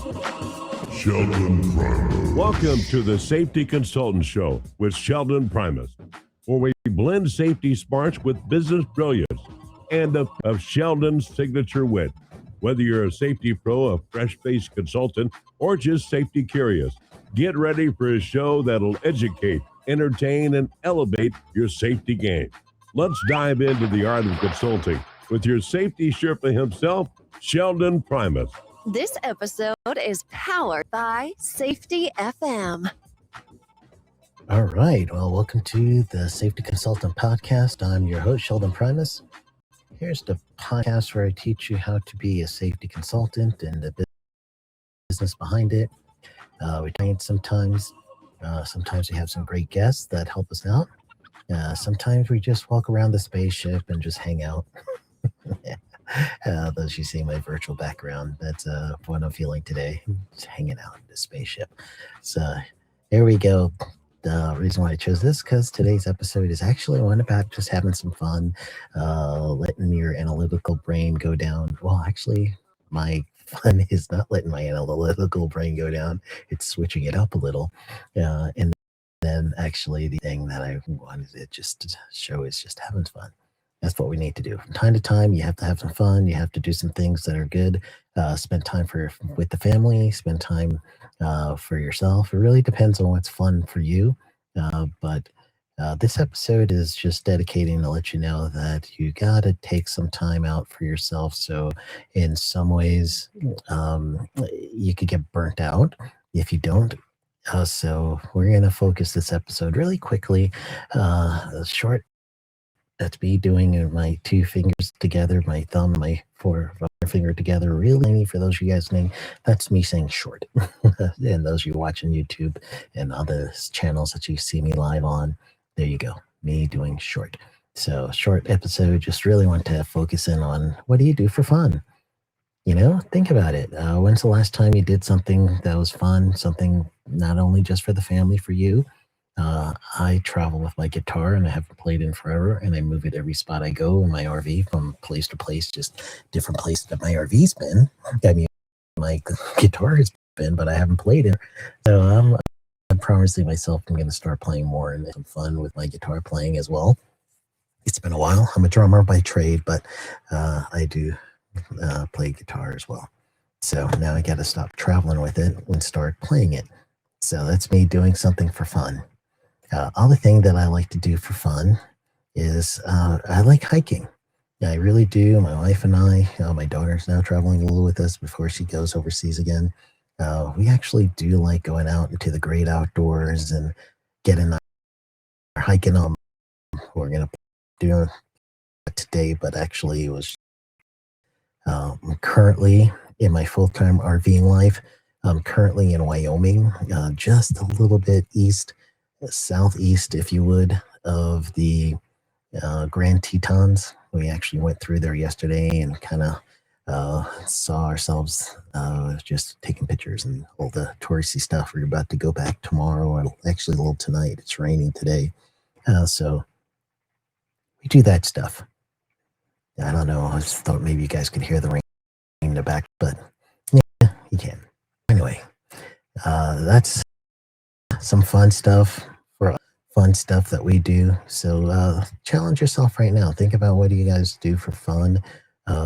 Sheldon Primus. Welcome to the Safety Consultant Show with Sheldon Primus, where we blend safety smarts with business brilliance and of Sheldon's signature wit. Whether you're a safety pro, a fresh-faced consultant, or just safety curious, get ready for a show that'll educate, entertain, and elevate your safety game. Let's dive into the art of consulting with your safety Sherpa himself, Sheldon Primus. This episode is powered by Safety FM. All right. Well, welcome to the Safety Consultant Podcast. I'm your host, Sheldon Primus. Here's the podcast where I teach you how to be a safety consultant and the business behind it. We train sometimes. Sometimes we have some great guests that help us out. Sometimes we just walk around the spaceship and just hang out. Those you see my virtual background, that's what I'm feeling today, just hanging out in the spaceship. So here we go. The reason why I chose this, because today's episode is actually one about just having some fun, letting your analytical brain go down. Well, actually, my fun is not letting my analytical brain go down. It's switching it up a little. And then actually the thing that I wanted it just to show is just having fun. That's what we need to do. From time to time, you have to have some fun. You have to do some things that are good. Spend time with the family. Spend time for yourself. It really depends on what's fun for you. But this episode is just dedicating to let you know that you got to take some time out for yourself. So in some ways, you could get burnt out if you don't. So we're going to focus this episode really quickly, short. That's me doing my two fingers together, my thumb, my forefinger together. Really, for those of you guys listening, that's me saying short. And those of you watching YouTube and other channels that you see me live on, there you go, me doing short. So short episode, just really want to focus in on what do you do for fun? You know, think about it. When's the last time you did something that was fun, something not only just for the family, for you? I travel with my guitar and I haven't played in forever, and I move it every spot I go in my RV from place to place, just different places that my RV's been. I mean, my guitar has been, but I haven't played it. So I'm promising myself I'm going to start playing more and have fun with my guitar playing as well. It's been a while. I'm a drummer by trade, but I do play guitar as well. So now I got to stop traveling with it and start playing it. So that's me doing something for fun. Other thing that I like to do for fun is I like hiking. Yeah, I really do. My wife and I, my daughter's now traveling a little with us before she goes overseas again. We actually do like going out into the great outdoors and getting our hiking on. We're going to do it today, but actually it was currently in my full-time RVing life. I'm currently in Wyoming, just a little bit southeast, if you would, of the Grand Tetons. We actually went through there yesterday and kind of saw ourselves just taking pictures and all the touristy stuff. We're about to go back tomorrow, or actually a little tonight. It's raining today. So we do that stuff. I don't know. I just thought maybe you guys could hear the rain in the back, but yeah, you can. Anyway, that's some fun stuff that we do. So challenge yourself right now. Think about what do you guys do for fun.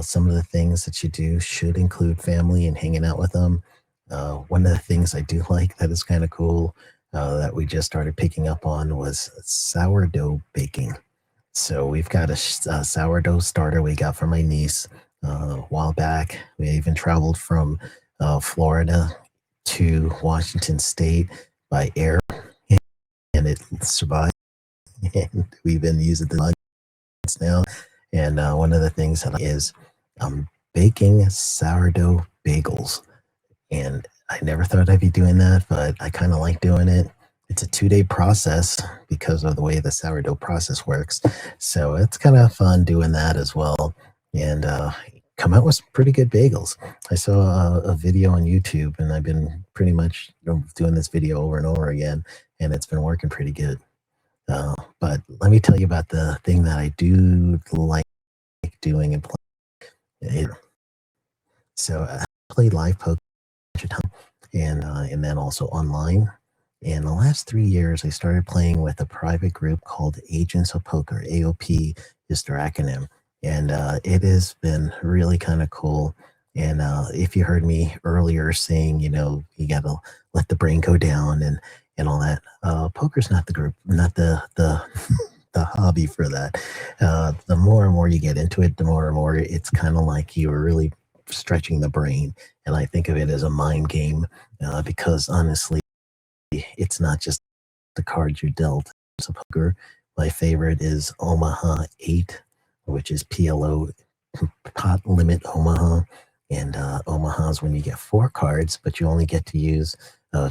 Some of the things that you do should include family and hanging out with them. One of the things I do like that is kind of cool that we just started picking up on was sourdough baking. So we've got a sourdough starter we got from my niece a while back. We even traveled from Florida to Washington State by air, and it survived. And we've been using the months now. And one of the things that is baking sourdough bagels. And I never thought I'd be doing that, but I kind of like doing it. It's a 2-day process because of the way the sourdough process works. So it's kind of fun doing that as well. And come out with some pretty good bagels. I saw a video on YouTube, and I've been pretty much doing this video over and over again, and it's been working pretty good. But let me tell you about the thing that I do like doing and playing. So I play live poker and then also online. In the last 3 years, I started playing with a private group called Agents of Poker. AOP is their acronym, and it has been really kind of cool. And if you heard me earlier saying, you got to let the brain go down and all that, poker's not the group, not the the hobby for that. The more and more you get into it, the more and more it's kind of like you're really stretching the brain. And I think of it as a mind game because honestly, it's not just the cards you dealt. So poker, my favorite is Omaha 8, which is PLO, pot limit Omaha. And Omaha's when you get 4 cards, but you only get to use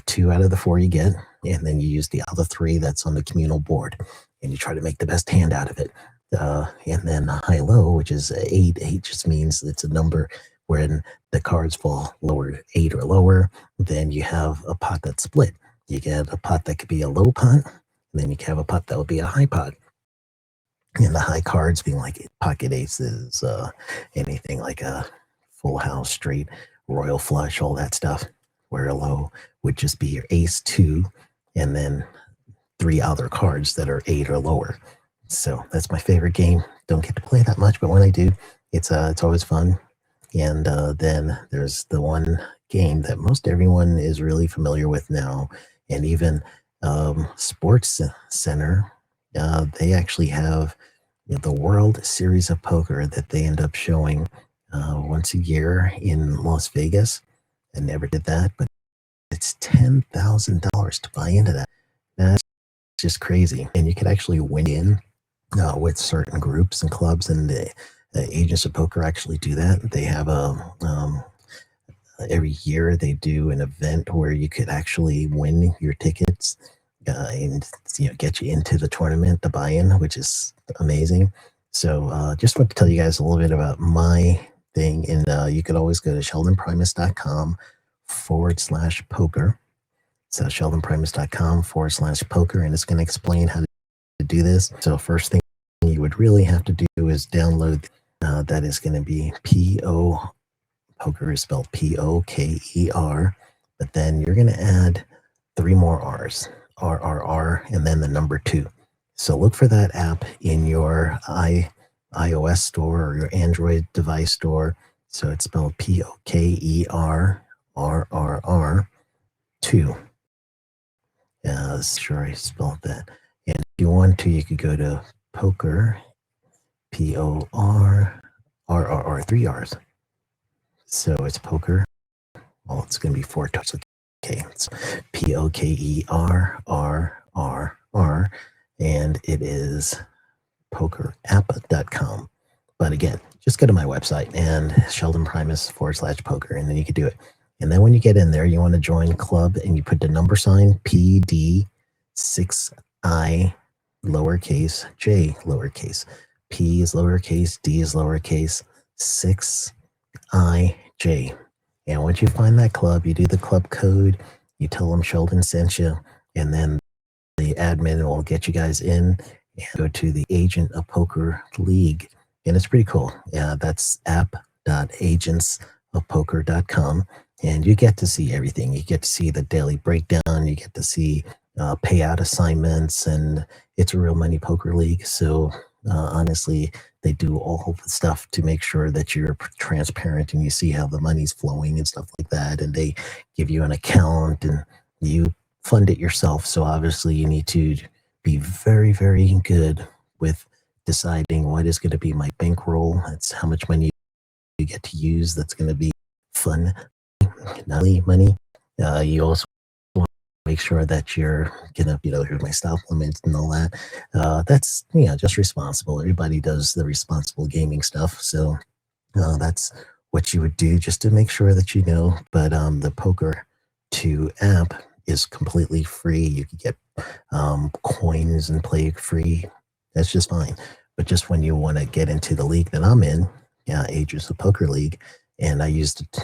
2 out of the 4 you get. And then you use the other 3 that's on the communal board. And you try to make the best hand out of it. And then high-low, which is 8. 8 just means it's a number when the cards fall lower, 8 or lower. Then you have a pot that's split. You get a pot that could be a low pot, and then you can have a pot that would be a high pot. And the high cards being like pocket aces, anything like a full house, straight, royal flush, all that stuff. Where a low would just be your ace 2, and then 3 other cards that are 8 or lower. So that's my favorite game. Don't get to play that much, but when I do, it's always fun. And then there's the one game that most everyone is really familiar with now, and even Sports Center, they actually have the World Series of Poker that they end up showing once a year in Las Vegas. I never did that, but it's $10,000 to buy into that. That's just crazy. And you could actually win in with certain groups and clubs, and the Agents of Poker actually do that. They have every year they do an event where you could actually win your tickets and get you into the tournament, the buy-in, which is amazing. So just want to tell you guys a little bit about my thing, and you could always go to sheldonprimus.com/poker. So sheldonprimus.com/poker, and it's going to explain how to do this. So first thing you would really have to do is download. That is going to be P-O. Poker is spelled Poker, but then you're going to add 3 more R's, RRR, and then the number 2. So look for that app in your iOS store or your Android device store. So it's spelled POKERRRR2. Sure I spelled that. And if you want to, you could go to poker, PORRR, 3 R's. So it's poker. Well, it's going to be 4 toes. Okay, it's POKERRRR, and it is pokerapp.com. But again, just go to my website and Sheldon Primus /poker, and then you can do it. And then when you get in there, you want to join club, and you put the number sign PD6I lowercase J lowercase. P is lowercase, D is lowercase, 6IJ. And once you find that club, you do the club code, you tell them Sheldon sent you, and then the admin will get you guys in and go to the Agent of Poker League. And it's pretty cool. Yeah, that's app.agentsofpoker.com. And you get to see everything. You get to see the daily breakdown. You get to see payout assignments, and it's a real money poker league. So honestly, they do all the stuff to make sure that you're transparent and you see how the money's flowing and stuff like that. And they give you an account and you fund it yourself. So obviously you need to be very, very good with deciding what is going to be my bankroll. That's how much money you get to use. That's going to be fun, not only money. You also want to make sure that you're gonna, here's my stop limits and all that. That's just responsible. Everybody does the responsible gaming stuff, so that's what you would do just to make sure that you know. But the Poker 2 app is completely free. You can get coins and play free. That's just fine. But just when you want to get into the league that I'm in, Agents of Poker League, and I used it.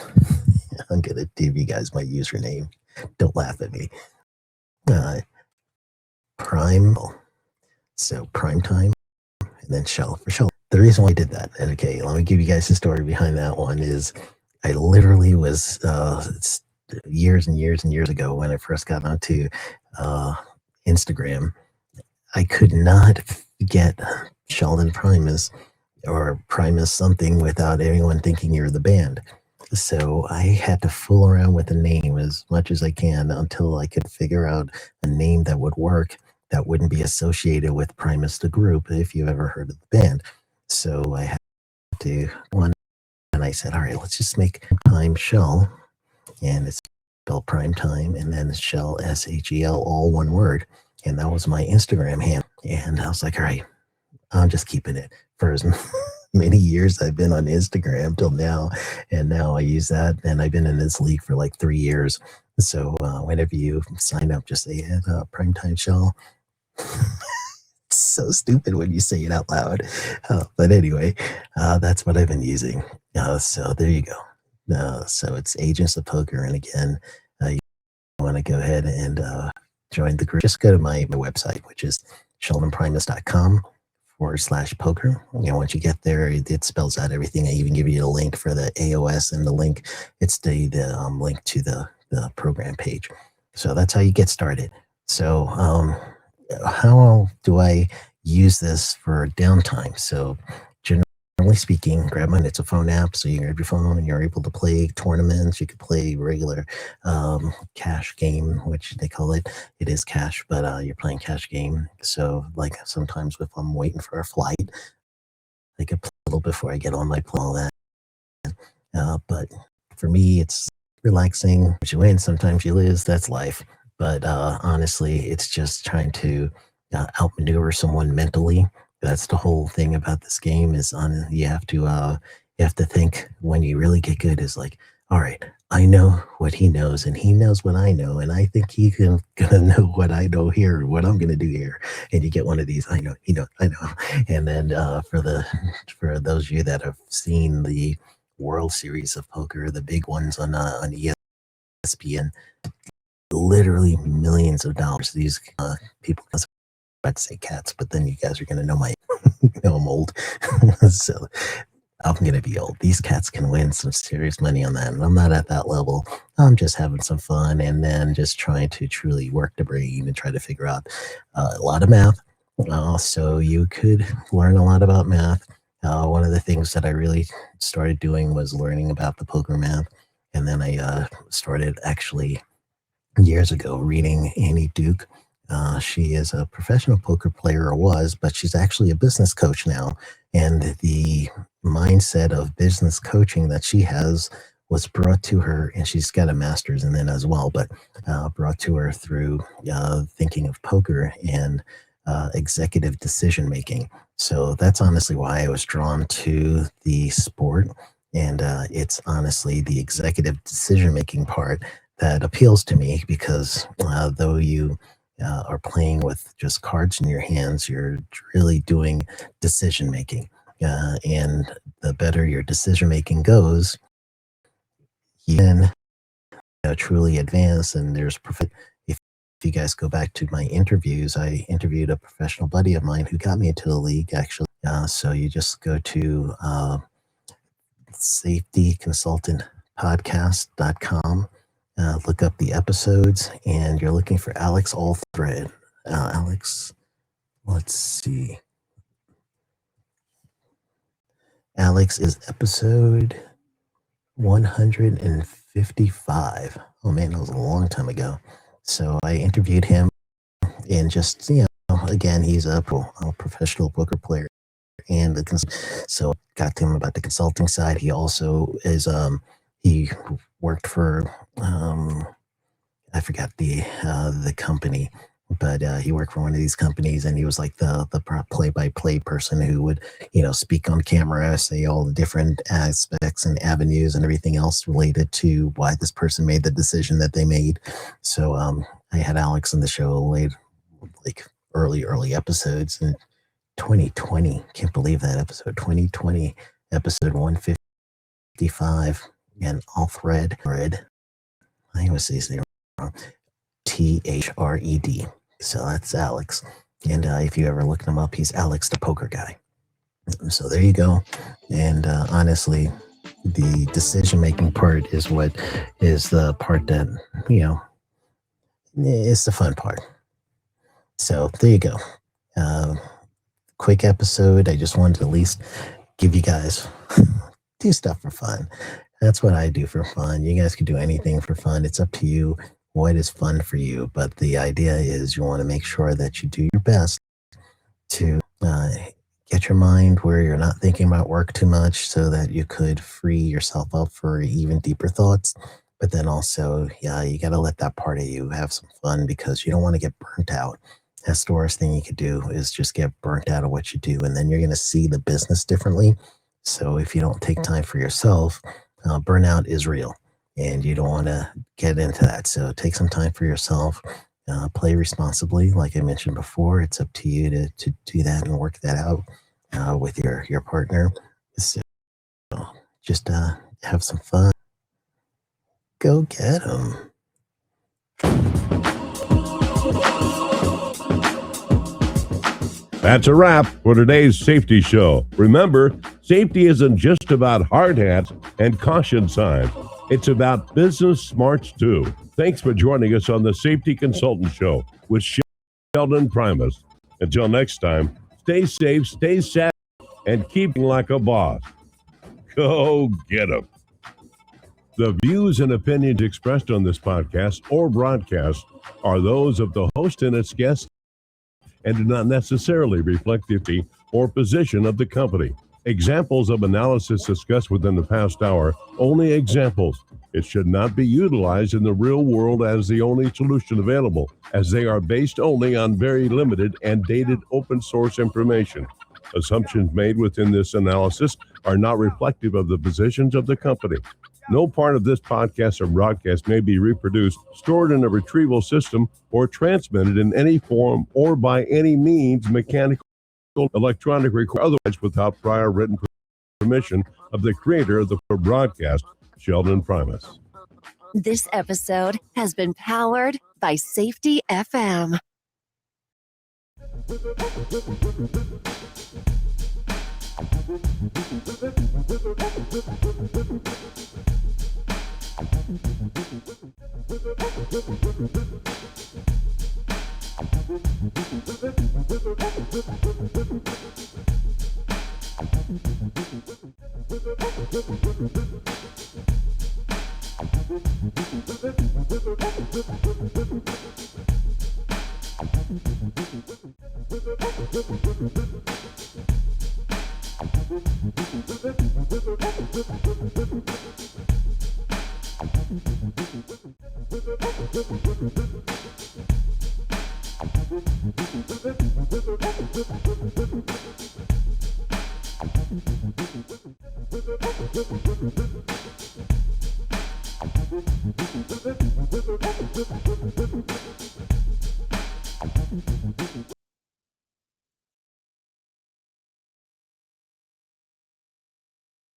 I'm going to give you guys my username. Don't laugh at me. Prime. So prime time, and then Shell for Shell. The reason why I did that, and okay, let me give you guys the story behind that one, is I literally was years and years and years ago when I first got onto Instagram, I could not get Sheldon Primus or Primus something without anyone thinking you're the band. So I had to fool around with the name as much as I can until I could figure out a name that would work that wouldn't be associated with Primus the group if you ever heard of the band. So I had to one, and I said, all right, let's just make Time Shell, and it's spelled Prime Time, and then Shell, Shel, all one word. And that was my Instagram handle. And I was like, all right, I'm just keeping it for as many years I've been on Instagram till now. And now I use that. And I've been in this league for like 3 years. So whenever you sign up, just say Primetime Shell. It's so stupid when you say it out loud. But anyway, that's what I've been using. So there you go. So it's Agents of Poker. And again, you want to go ahead and join the group. Just go to my website, which is sheldonprimus.com/poker. Once you get there, it spells out everything. I even give you a link for the AOS and the link. It's the link to the program page. So that's how you get started. So how do I use this for downtime? So generally speaking, it's a phone app. So you grab your phone and you're able to play tournaments. You could play regular cash game, which they call it. It is cash, but you're playing cash game. So like sometimes if I'm waiting for a flight, I could play a little before I get on my plane, all that. But for me, it's relaxing. You win, sometimes you lose. That's life. But honestly, it's just trying to outmaneuver someone mentally. That's the whole thing about this game is you have to think when you really get good is like, all right, I know what he knows and he knows what I know. And I think he's gonna know what I know here, what I'm gonna do here. And you get one of these, I know. And then for those of you that have seen the World Series of Poker, the big ones on ESPN, literally millions of dollars. These people, I was about to say cats, but then you guys are going to know I'm old. So I'm going to be old. These cats can win some serious money on that. And I'm not at that level. I'm just having some fun and then just trying to truly work the brain and try to figure out a lot of math. So you could learn a lot about math. One of the things that I really started doing was learning about the poker math. And then I started actually years ago reading Annie Duke. She is a professional poker player, or was, but she's actually a business coach now. And the mindset of business coaching that she has was brought to her, and she's got a master's in it as well, but brought to her through thinking of poker and executive decision making. So that's honestly why I was drawn to the sport. And it's honestly the executive decision making part that appeals to me, because though you are playing with just cards in your hands, you're really doing decision making. And the better your decision making goes, you can truly advance. And there's if you guys go back to my interviews, I interviewed a professional buddy of mine who got me into the league, actually. So you just go to safetyconsultantpodcast.com. Look up the episodes, and you're looking for Alex Allthread. Alex, let's see. Alex is episode 155. Oh man, that was a long time ago. So I interviewed him, and just, again, he's a professional poker player. And so got to him about the consulting side. He also is, he worked for, I forgot the company, but he worked for one of these companies, and he was like the play-by-play person who would, speak on camera, say all the different aspects and avenues and everything else related to why this person made the decision that they made. So I had Alex on the show like early episodes in 2020. Can't believe that episode. 2020, episode 155, and Allthread. I always say his name wrong. Thred. So that's Alex. And if you ever look him up, he's Alex the Poker Guy. So there you go. And honestly, the decision-making part is what is the part that, is the fun part. So there you go. Quick episode. I just wanted to at least give you guys do stuff for fun. That's what I do for fun. You guys can do anything for fun. It's up to you what is fun for you. But the idea is you want to make sure that you do your best to get your mind where you're not thinking about work too much so that you could free yourself up for even deeper thoughts. But then also, you got to let that part of you have some fun because you don't want to get burnt out. That's the worst thing you could do is just get burnt out of what you do. And then you're going to see the business differently. So if you don't take time for yourself, burnout is real and you don't want to get into that. So take some time for yourself, play responsibly. Like I mentioned before, it's up to you to do that and work that out with your partner. So just have some fun. Go get them. That's a wrap for today's safety show. Remember, safety isn't just about hard hats and caution signs. It's about business smarts too. Thanks for joining us on the Safety Consultant Show with Sheldon Primus. Until next time, stay safe, stay savvy, and keep like a boss. Go get 'em. The views and opinions expressed on this podcast or broadcast are those of the host and its guests and do not necessarily reflect the opinion or position of the company. Examples of analysis discussed within the past hour, only examples. It should not be utilized in the real world as the only solution available, as they are based only on very limited and dated open source information. Assumptions made within this analysis are not reflective of the positions of the company. No part of this podcast or broadcast may be reproduced, stored in a retrieval system, or transmitted in any form or by any means, mechanical, electronic, or otherwise, without prior written permission of the creator of the broadcast, Sheldon Primus. This episode has been powered by Safety FM.